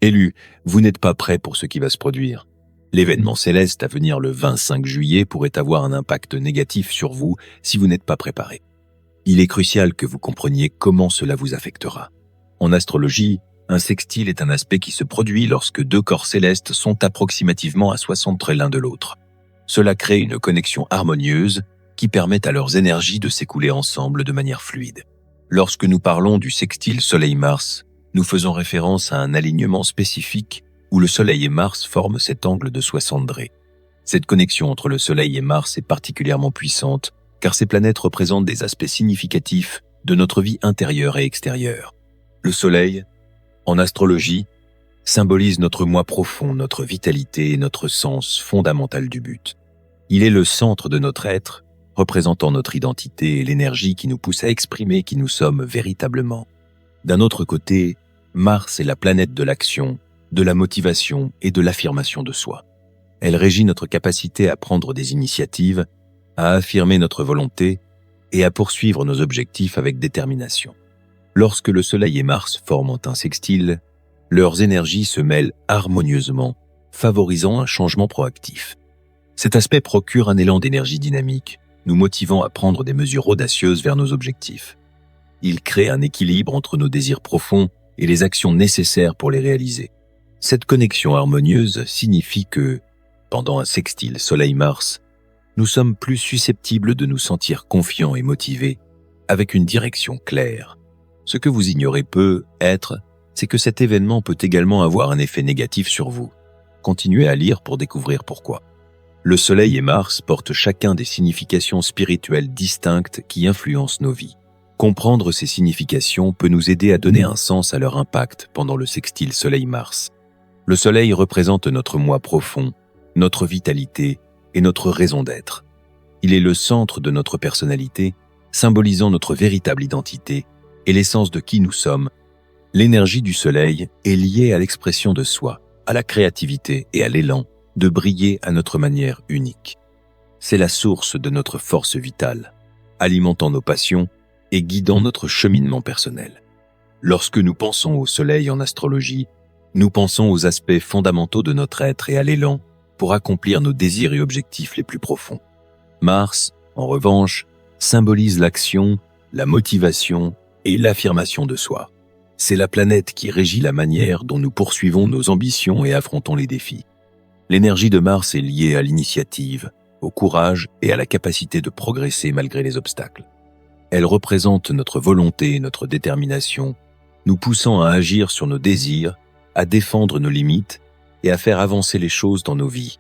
Élu, vous n'êtes pas prêt pour ce qui va se produire. L'événement céleste à venir le 25 juillet pourrait avoir un impact négatif sur vous si vous n'êtes pas préparé. Il est crucial que vous compreniez comment cela vous affectera. En astrologie, un sextile est un aspect qui se produit lorsque deux corps célestes sont approximativement à 60 traits l'un de l'autre. Cela crée une connexion harmonieuse qui permet à leurs énergies de s'écouler ensemble de manière fluide. Lorsque nous parlons du sextile Soleil-Mars, nous faisons référence à un alignement spécifique où le Soleil et Mars forment cet angle de 60 degrés. Cette connexion entre le Soleil et Mars est particulièrement puissante car ces planètes représentent des aspects significatifs de notre vie intérieure et extérieure. Le Soleil, en astrologie, symbolise notre moi profond, notre vitalité et notre sens fondamental du but. Il est le centre de notre être, représentant notre identité et l'énergie qui nous pousse à exprimer qui nous sommes véritablement. D'un autre côté, Mars est la planète de l'action, de la motivation et de l'affirmation de soi. Elle régit notre capacité à prendre des initiatives, à affirmer notre volonté et à poursuivre nos objectifs avec détermination. Lorsque le Soleil et Mars forment un sextile, leurs énergies se mêlent harmonieusement, favorisant un changement proactif. Cet aspect procure un élan d'énergie dynamique, nous motivant à prendre des mesures audacieuses vers nos objectifs. Il crée un équilibre entre nos désirs profonds et les actions nécessaires pour les réaliser. Cette connexion harmonieuse signifie que, pendant un sextile Soleil-Mars, nous sommes plus susceptibles de nous sentir confiants et motivés, avec une direction claire. Ce que vous ignorez peut être, c'est que cet événement peut également avoir un effet négatif sur vous. Continuez à lire pour découvrir pourquoi. Le Soleil et Mars portent chacun des significations spirituelles distinctes qui influencent nos vies. Comprendre ces significations peut nous aider à donner un sens à leur impact pendant le sextile Soleil-Mars. Le Soleil représente notre moi profond, notre vitalité et notre raison d'être. Il est le centre de notre personnalité, symbolisant notre véritable identité et l'essence de qui nous sommes. L'énergie du Soleil est liée à l'expression de soi, à la créativité et à l'élan de briller à notre manière unique. C'est la source de notre force vitale, alimentant nos passions et guidant notre cheminement personnel. Lorsque nous pensons au Soleil en astrologie, nous pensons aux aspects fondamentaux de notre être et à l'élan pour accomplir nos désirs et objectifs les plus profonds. Mars, en revanche, symbolise l'action, la motivation et l'affirmation de soi. C'est la planète qui régit la manière dont nous poursuivons nos ambitions et affrontons les défis. L'énergie de Mars est liée à l'initiative, au courage et à la capacité de progresser malgré les obstacles. Elle représente notre volonté et notre détermination, nous poussant à agir sur nos désirs, à défendre nos limites et à faire avancer les choses dans nos vies.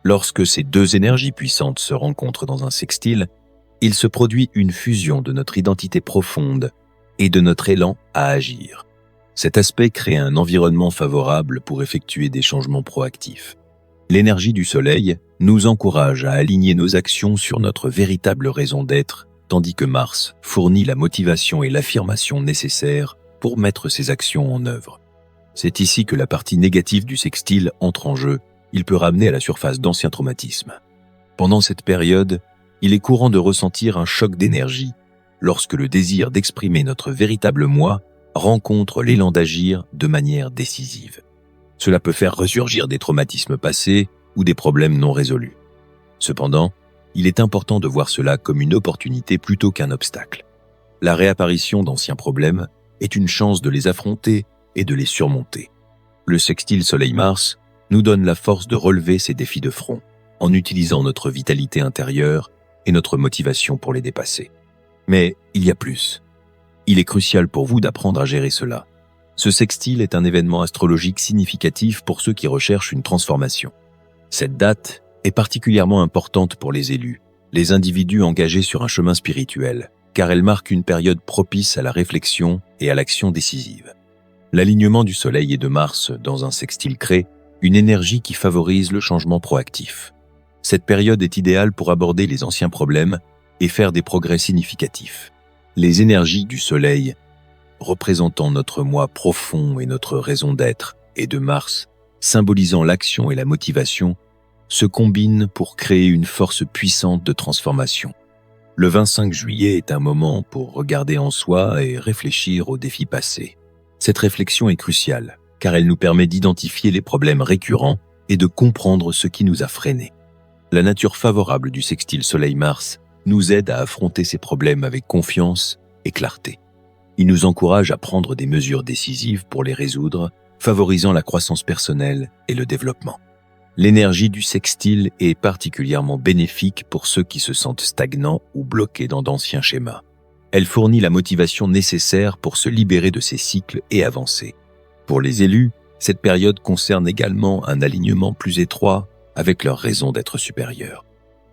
Lorsque ces deux énergies puissantes se rencontrent dans un sextile, il se produit une fusion de notre identité profonde et de notre élan à agir. Cet aspect crée un environnement favorable pour effectuer des changements proactifs. L'énergie du Soleil nous encourage à aligner nos actions sur notre véritable raison d'être, tandis que Mars fournit la motivation et l'affirmation nécessaires pour mettre ces actions en œuvre. C'est ici que la partie négative du sextile entre en jeu. Il peut ramener à la surface d'anciens traumatismes. Pendant cette période, il est courant de ressentir un choc d'énergie lorsque le désir d'exprimer notre véritable moi rencontre l'élan d'agir de manière décisive. Cela peut faire ressurgir des traumatismes passés ou des problèmes non résolus. Cependant, il est important de voir cela comme une opportunité plutôt qu'un obstacle. La réapparition d'anciens problèmes est une chance de les affronter et de les surmonter. Le sextile Soleil-Mars nous donne la force de relever ces défis de front, en utilisant notre vitalité intérieure et notre motivation pour les dépasser. Mais il y a plus. Il est crucial pour vous d'apprendre à gérer cela. Ce sextile est un événement astrologique significatif pour ceux qui recherchent une transformation. Cette date est particulièrement importante pour les élus, les individus engagés sur un chemin spirituel, car elle marque une période propice à la réflexion et à l'action décisive. L'alignement du Soleil et de Mars dans un sextile crée une énergie qui favorise le changement proactif. Cette période est idéale pour aborder les anciens problèmes et faire des progrès significatifs. Les énergies du Soleil, représentant notre moi profond et notre raison d'être, et de Mars, symbolisant l'action et la motivation, se combinent pour créer une force puissante de transformation. Le 25 juillet est un moment pour regarder en soi et réfléchir aux défis passés. Cette réflexion est cruciale, car elle nous permet d'identifier les problèmes récurrents et de comprendre ce qui nous a freinés. La nature favorable du sextile Soleil-Mars nous aide à affronter ces problèmes avec confiance et clarté. Il nous encourage à prendre des mesures décisives pour les résoudre, favorisant la croissance personnelle et le développement. L'énergie du sextile est particulièrement bénéfique pour ceux qui se sentent stagnants ou bloqués dans d'anciens schémas. Elle fournit la motivation nécessaire pour se libérer de ces cycles et avancer. Pour les élus, cette période concerne également un alignement plus étroit avec leur raison d'être supérieure.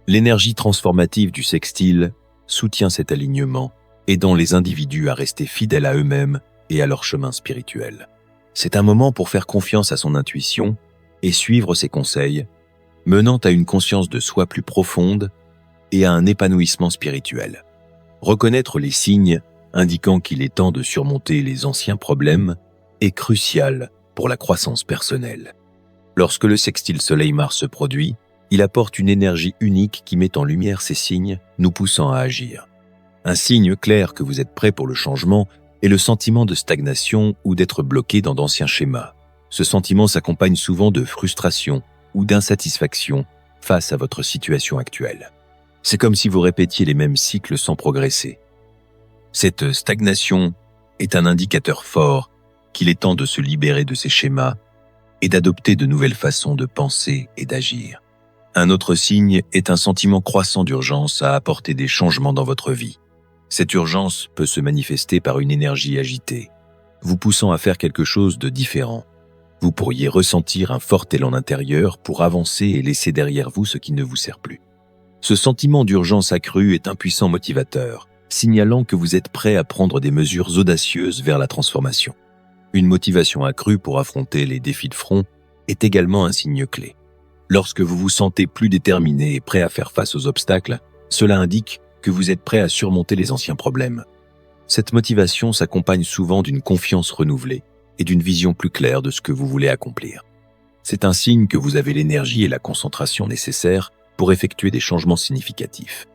L'énergie transformative du sextile soutient cet alignement, aidant les individus à rester fidèles à eux-mêmes et à leur chemin spirituel. C'est un moment pour faire confiance à son intuition et suivre ses conseils, menant à une conscience de soi plus profonde et à un épanouissement spirituel. Reconnaître les signes indiquant qu'il est temps de surmonter les anciens problèmes est crucial pour la croissance personnelle. Lorsque le sextile Soleil-Mars se produit, il apporte une énergie unique qui met en lumière ces signes, nous poussant à agir. Un signe clair que vous êtes prêt pour le changement est le sentiment de stagnation ou d'être bloqué dans d'anciens schémas. Ce sentiment s'accompagne souvent de frustration ou d'insatisfaction face à votre situation actuelle. C'est comme si vous répétiez les mêmes cycles sans progresser. Cette stagnation est un indicateur fort qu'il est temps de se libérer de ces schémas et d'adopter de nouvelles façons de penser et d'agir. Un autre signe est un sentiment croissant d'urgence à apporter des changements dans votre vie. Cette urgence peut se manifester par une énergie agitée, vous poussant à faire quelque chose de différent. Vous pourriez ressentir un fort élan intérieur pour avancer et laisser derrière vous ce qui ne vous sert plus. Ce sentiment d'urgence accrue est un puissant motivateur, signalant que vous êtes prêt à prendre des mesures audacieuses vers la transformation. Une motivation accrue pour affronter les défis de front est également un signe clé. Lorsque vous vous sentez plus déterminé et prêt à faire face aux obstacles, cela indique que vous êtes prêt à surmonter les anciens problèmes. Cette motivation s'accompagne souvent d'une confiance renouvelée et d'une vision plus claire de ce que vous voulez accomplir. C'est un signe que vous avez l'énergie et la concentration nécessaires pour effectuer des changements significatifs.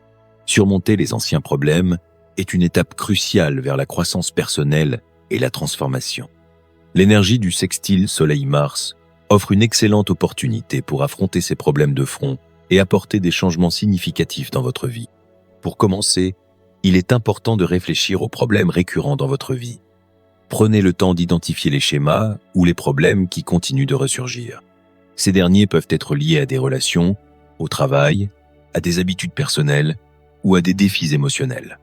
Surmonter les anciens problèmes est une étape cruciale vers la croissance personnelle et la transformation. L'énergie du sextile Soleil-Mars offre une excellente opportunité pour affronter ces problèmes de front et apporter des changements significatifs dans votre vie. Pour commencer, il est important de réfléchir aux problèmes récurrents dans votre vie. Prenez le temps d'identifier les schémas ou les problèmes qui continuent de ressurgir. Ces derniers peuvent être liés à des relations, au travail, à des habitudes personnelles ou à des défis émotionnels.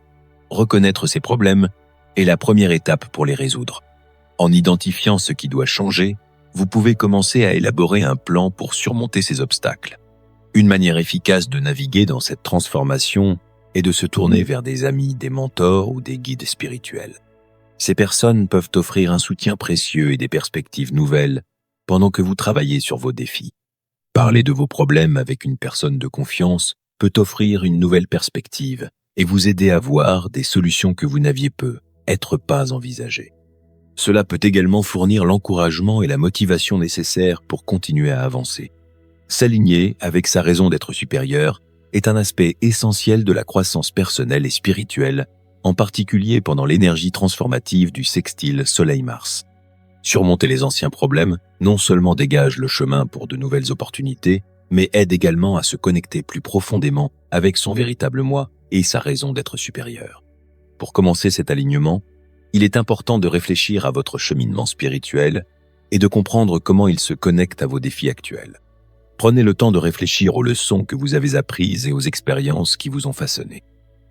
Reconnaître ces problèmes est la première étape pour les résoudre. En identifiant ce qui doit changer, vous pouvez commencer à élaborer un plan pour surmonter ces obstacles. Une manière efficace de naviguer dans cette transformation est de se tourner vers des amis, des mentors ou des guides spirituels. Ces personnes peuvent offrir un soutien précieux et des perspectives nouvelles pendant que vous travaillez sur vos défis. Parler de vos problèmes avec une personne de confiance peut offrir une nouvelle perspective et vous aider à voir des solutions que vous n'aviez peut-être pas envisagées. Cela peut également fournir l'encouragement et la motivation nécessaires pour continuer à avancer. S'aligner avec sa raison d'être supérieure est un aspect essentiel de la croissance personnelle et spirituelle, en particulier pendant l'énergie transformative du sextile Soleil-Mars. Surmonter les anciens problèmes non seulement dégage le chemin pour de nouvelles opportunités, mais aide également à se connecter plus profondément avec son véritable moi et sa raison d'être supérieure. Pour commencer cet alignement, il est important de réfléchir à votre cheminement spirituel et de comprendre comment il se connecte à vos défis actuels. Prenez le temps de réfléchir aux leçons que vous avez apprises et aux expériences qui vous ont façonné.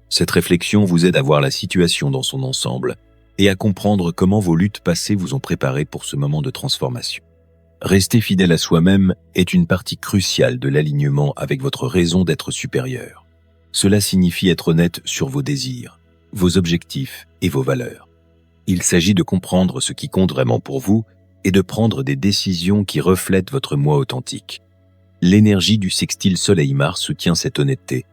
Cette réflexion vous aide à voir la situation dans son ensemble et à comprendre comment vos luttes passées vous ont préparé pour ce moment de transformation. Rester fidèle à soi-même est une partie cruciale de l'alignement avec votre raison d'être supérieure. Cela signifie être honnête sur vos désirs, vos objectifs et vos valeurs. Il s'agit de comprendre ce qui compte vraiment pour vous et de prendre des décisions qui reflètent votre moi authentique. L'énergie du sextile Soleil-Mars soutient cette honnêteté,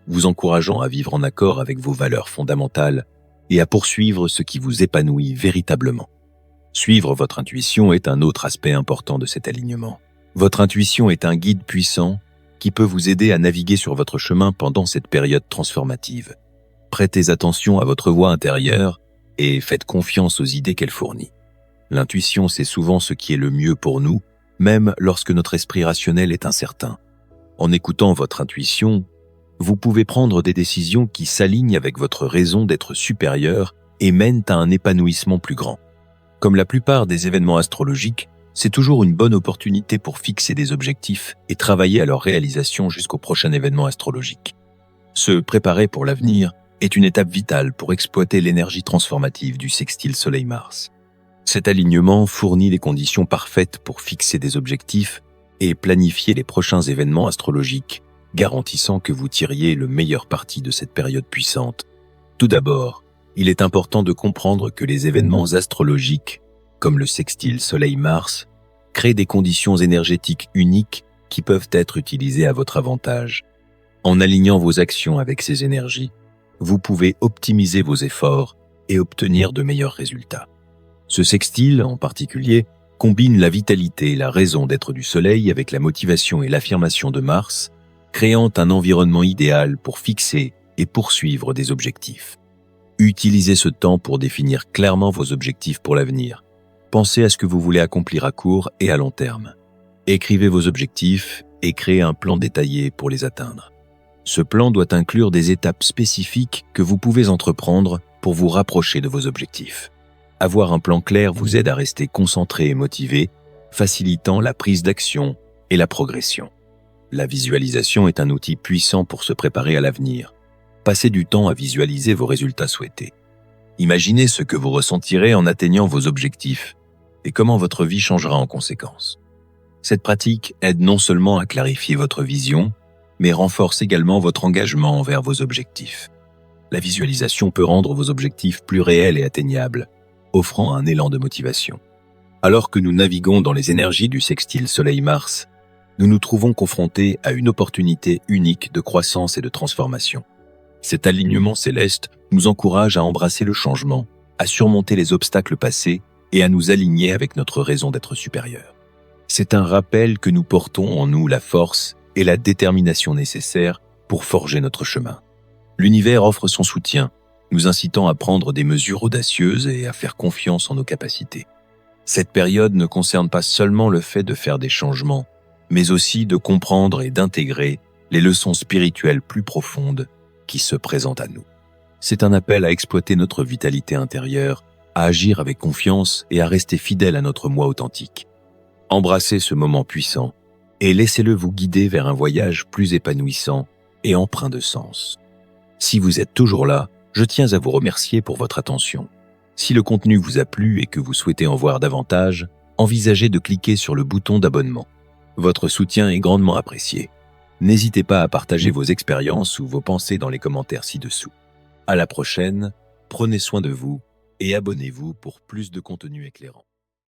vous encourageant à vivre en accord avec vos valeurs fondamentales et à poursuivre ce qui vous épanouit véritablement. Suivre votre intuition est un autre aspect important de cet alignement. Votre intuition est un guide puissant qui peut vous aider à naviguer sur votre chemin pendant cette période transformative. Prêtez attention à votre voix intérieure et faites confiance aux idées qu'elle fournit. L'intuition, c'est souvent ce qui est le mieux pour nous, même lorsque notre esprit rationnel est incertain. En écoutant votre intuition, vous pouvez prendre des décisions qui s'alignent avec votre raison d'être supérieure et mènent à un épanouissement plus grand. Comme la plupart des événements astrologiques, c'est toujours une bonne opportunité pour fixer des objectifs et travailler à leur réalisation jusqu'au prochain événement astrologique. Se préparer pour l'avenir est une étape vitale pour exploiter l'énergie transformative du sextile Soleil-Mars. Cet alignement fournit les conditions parfaites pour fixer des objectifs et planifier les prochains événements astrologiques, garantissant que vous tiriez le meilleur parti de cette période puissante. Tout d'abord, il est important de comprendre que les événements astrologiques, comme le sextile Soleil-Mars, créent des conditions énergétiques uniques qui peuvent être utilisées à votre avantage. En alignant vos actions avec ces énergies, vous pouvez optimiser vos efforts et obtenir de meilleurs résultats. Ce sextile, en particulier, combine la vitalité et la raison d'être du Soleil avec la motivation et l'affirmation de Mars, créant un environnement idéal pour fixer et poursuivre des objectifs. Utilisez ce temps pour définir clairement vos objectifs pour l'avenir. Pensez à ce que vous voulez accomplir à court et à long terme. Écrivez vos objectifs et créez un plan détaillé pour les atteindre. Ce plan doit inclure des étapes spécifiques que vous pouvez entreprendre pour vous rapprocher de vos objectifs. Avoir un plan clair vous aide à rester concentré et motivé, facilitant la prise d'action et la progression. La visualisation est un outil puissant pour se préparer à l'avenir. Passez du temps à visualiser vos résultats souhaités. Imaginez ce que vous ressentirez en atteignant vos objectifs et comment votre vie changera en conséquence. Cette pratique aide non seulement à clarifier votre vision, mais renforce également votre engagement envers vos objectifs. La visualisation peut rendre vos objectifs plus réels et atteignables, offrant un élan de motivation. Alors que nous naviguons dans les énergies du sextile Soleil-Mars, nous nous trouvons confrontés à une opportunité unique de croissance et de transformation. Cet alignement céleste nous encourage à embrasser le changement, à surmonter les obstacles passés et à nous aligner avec notre raison d'être supérieur. C'est un rappel que nous portons en nous la force et la détermination nécessaires pour forger notre chemin. L'univers offre son soutien, nous incitant à prendre des mesures audacieuses et à faire confiance en nos capacités. Cette période ne concerne pas seulement le fait de faire des changements, mais aussi de comprendre et d'intégrer les leçons spirituelles plus profondes qui se présentent à nous. C'est un appel à exploiter notre vitalité intérieure, à agir avec confiance et à rester fidèle à notre moi authentique. Embrassez ce moment puissant et laissez-le vous guider vers un voyage plus épanouissant et empreint de sens. Si vous êtes toujours là, je tiens à vous remercier pour votre attention. Si le contenu vous a plu et que vous souhaitez en voir davantage, envisagez de cliquer sur le bouton d'abonnement. Votre soutien est grandement apprécié. N'hésitez pas à partager vos expériences ou vos pensées dans les commentaires ci-dessous. À la prochaine, prenez soin de vous et abonnez-vous pour plus de contenu éclairant.